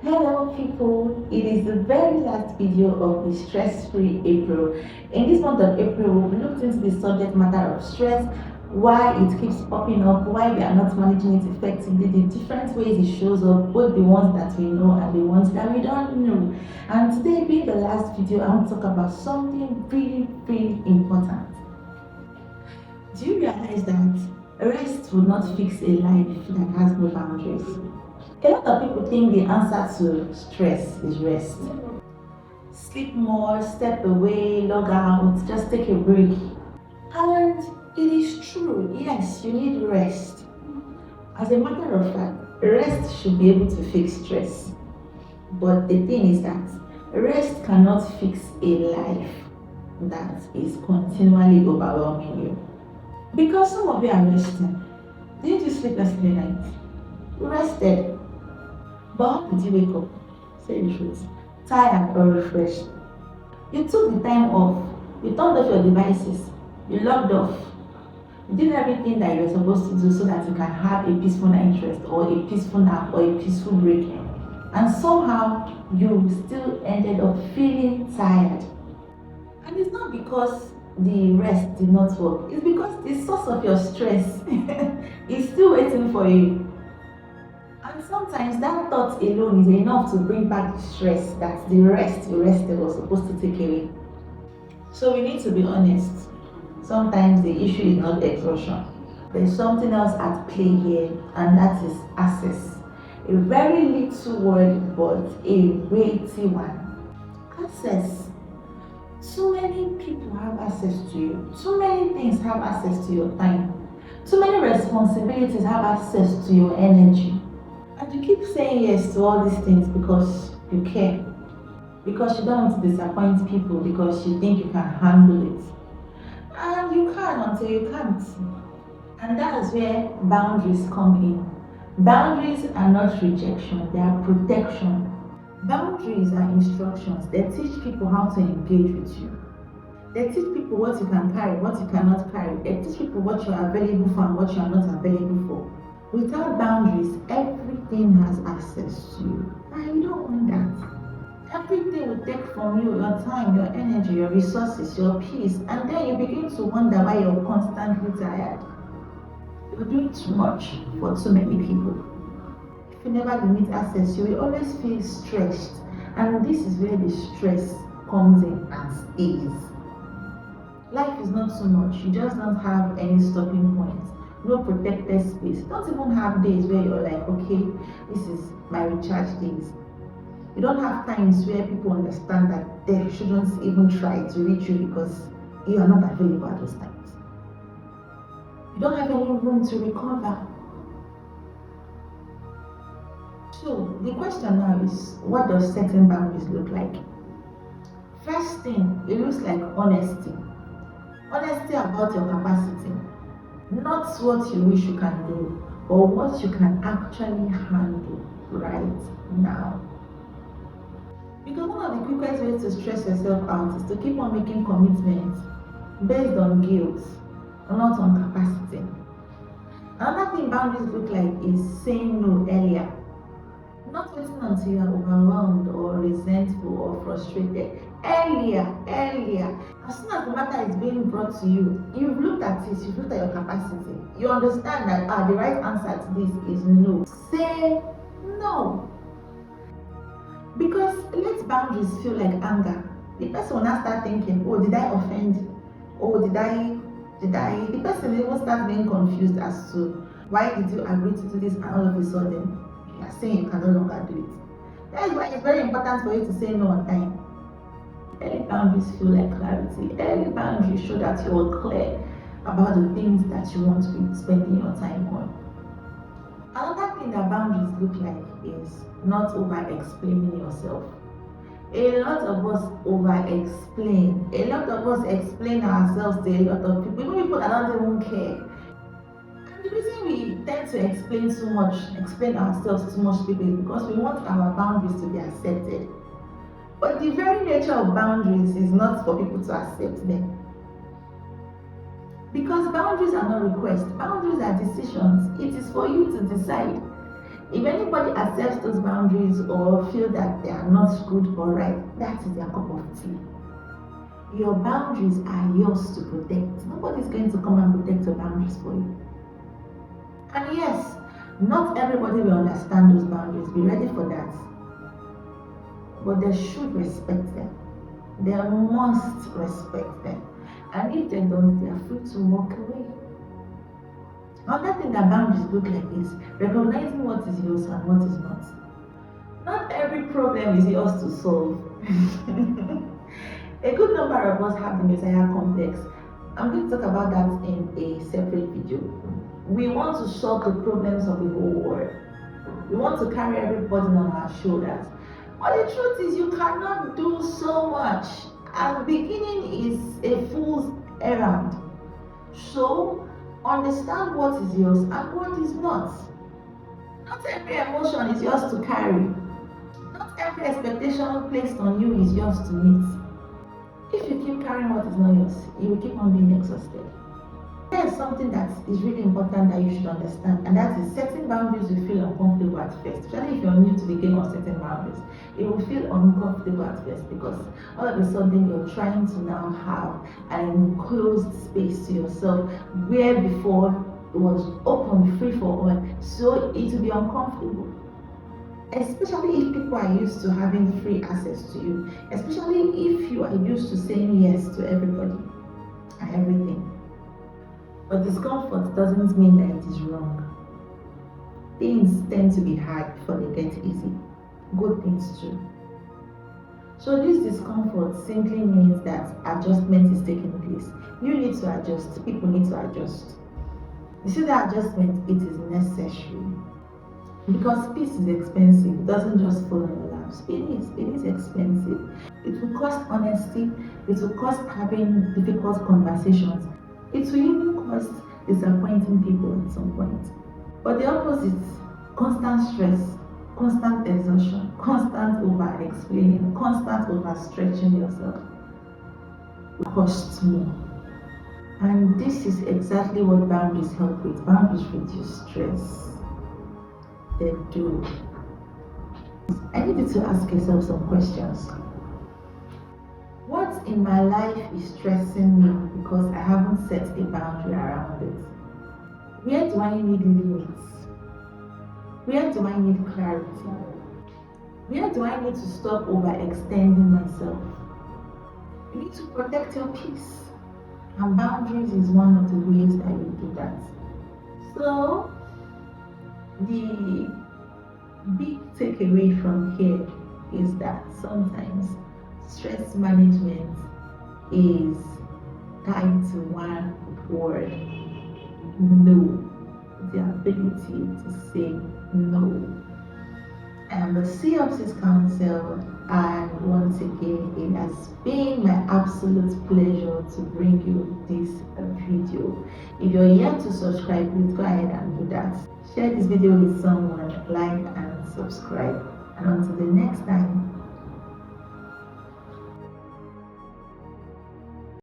Hello people, it is the very last video of the stress-free April. In this month of April, we looked into the subject matter of stress, why it keeps popping up, why we are not managing it effectively, the different ways it shows up, both the ones that we know and the ones that we don't know. And today being the last video, I want to talk about something really important. Do you realize that rest will not fix a life that has no boundaries? A lot of people think the answer to stress is rest. Sleep more, step away, log out, just take a break. And it is true, yes, you need rest. As a matter of fact, rest should be able to fix stress. But the thing is that rest cannot fix a life that is continually overwhelming you. Because some of you are resting. Didn't you sleep yesterday night? You rested. But how did you wake up? Say the truth. Tired or refreshed? You took the time off. You turned off your devices. You logged off. You did everything that you were supposed to do so that you can have a peaceful night rest or a peaceful nap or a peaceful break. And somehow you still ended up feeling tired. And it's not because the rest did not work. It's because the source of your stress is still waiting for you. And sometimes that thought alone is enough to bring back the stress that the rest you rested was supposed to take away. So we need to be honest. Sometimes the issue is not exhaustion. There's something else at play here, and that is access. A very little word, but a weighty one. Access. Too many people have access to you. Too many things have access to your time. Too many responsibilities have access to your energy. And you keep saying yes to all these things because you care. Because you don't want to disappoint people, because you think you can handle it. And you can until you can't. And that is where boundaries come in. Boundaries are not rejection, they are protection. Boundaries are instructions. They teach people how to engage with you. They teach people what you can carry, what you cannot carry. They teach people what you are available for and what you are not available for. Without boundaries, everything has access to you. And you don't want that. Everything will take from you your time, your energy, your resources, your peace. And then you begin to wonder why you're constantly tired. You're doing too much for too many people. If you never limit access, you will always feel stressed. And this is where the stress comes in and stays. Life is not too much. You just don't have any stopping points. No protected space. You don't even have days where you're like, okay, this is my recharge days. You don't have times where people understand that they shouldn't even try to reach you because you are not available at those times. You don't have any room to recover. So the question now is, what does setting boundaries look like? First thing, it looks like honesty. Honesty about your capacity. Not what you wish you can do, but what you can actually handle right now. Because one of the quickest ways to stress yourself out is to keep on making commitments based on guilt, not on capacity. Another thing boundaries look like is saying no earlier. Not waiting until you are overwhelmed or resentful or frustrated. Earlier. As soon as the matter is being brought to you, you've looked at it, you've looked at your capacity. You understand that the right answer to this is no. Say no. Because let boundaries feel like anger. The person will now start thinking, oh, did I offend? Oh, did I? The person will start being confused as to why did you agree to do this and all of a sudden you are saying you can no longer do it. That is why it's very important for you to say no on time. Early boundaries feel like clarity. Early boundaries show that you are clear about the things that you want to be spending your time on. Another thing that boundaries look like is not over-explaining yourself. A lot of us over-explain. A lot of us explain ourselves to a lot of people, even people that don't even care. And the reason we tend to explain ourselves too much to people is because we want our boundaries to be accepted. But the very nature of boundaries is not for people to accept them. Because boundaries are not requests, boundaries are decisions. It is for you to decide. If anybody accepts those boundaries or feel that they are not good or right, that is their cup of tea. Your boundaries are yours to protect. Nobody's going to come and protect your boundaries for you. And yes, not everybody will understand those boundaries. Be ready for that. But they should respect them. They must respect them. And if they don't, they are free to walk away. Another thing that boundaries look like is recognizing what is yours and what is not. Not every problem is yours to solve. A good number of us have the Messiah complex. I'm going to talk about that in a separate video. We want to solve the problems of the whole world. We want to carry every burden on our shoulders. But the truth is, you cannot do so much. And beginning is a fool's errand. So, understand what is yours and what is not. Not every emotion is yours to carry. Not every expectation placed on you is yours to meet. If you keep carrying what is not yours, you will keep on being exhausted. There is something that is really important that you should understand, and that is setting boundaries will feel uncomfortable at first, especially if you're new to the game of setting boundaries. It will feel uncomfortable at first because all of a sudden you're trying to now have an enclosed space to yourself where before it was open, free for all. So it will be uncomfortable. Especially if people are used to having free access to you, especially if you are used to saying yes to everybody and everything. But discomfort doesn't mean that it is wrong. Things tend to be hard before they get easy. Good things too. So this discomfort simply means that adjustment is taking place. You need to adjust. People need to adjust. You see that adjustment, it is necessary. Because peace is expensive. It doesn't just fall on your laps. It is expensive. It will cost honesty. It will cost having difficult conversations. It will even cost disappointing people at some point. But the opposite, constant stress, constant exhaustion, constant over-explaining, constant overstretching yourself will cost more. And this is exactly what boundaries help with. Boundaries reduce stress. They do. I need you to ask yourself some questions. What in my life is stressing me because I haven't set a boundary around it? Where do I need limits? Where do I need clarity? Where do I need to stop overextending myself? You need to protect your peace. And boundaries is one of the ways that you do that. So, the big takeaway from here is that sometimes stress management is tied to one word: no. The ability to say no. I am the CFC's counsel, and once again, it has been my absolute pleasure to bring you this video. If you're yet to subscribe, please go ahead and do that. Share this video with someone, like and subscribe. And until the next time,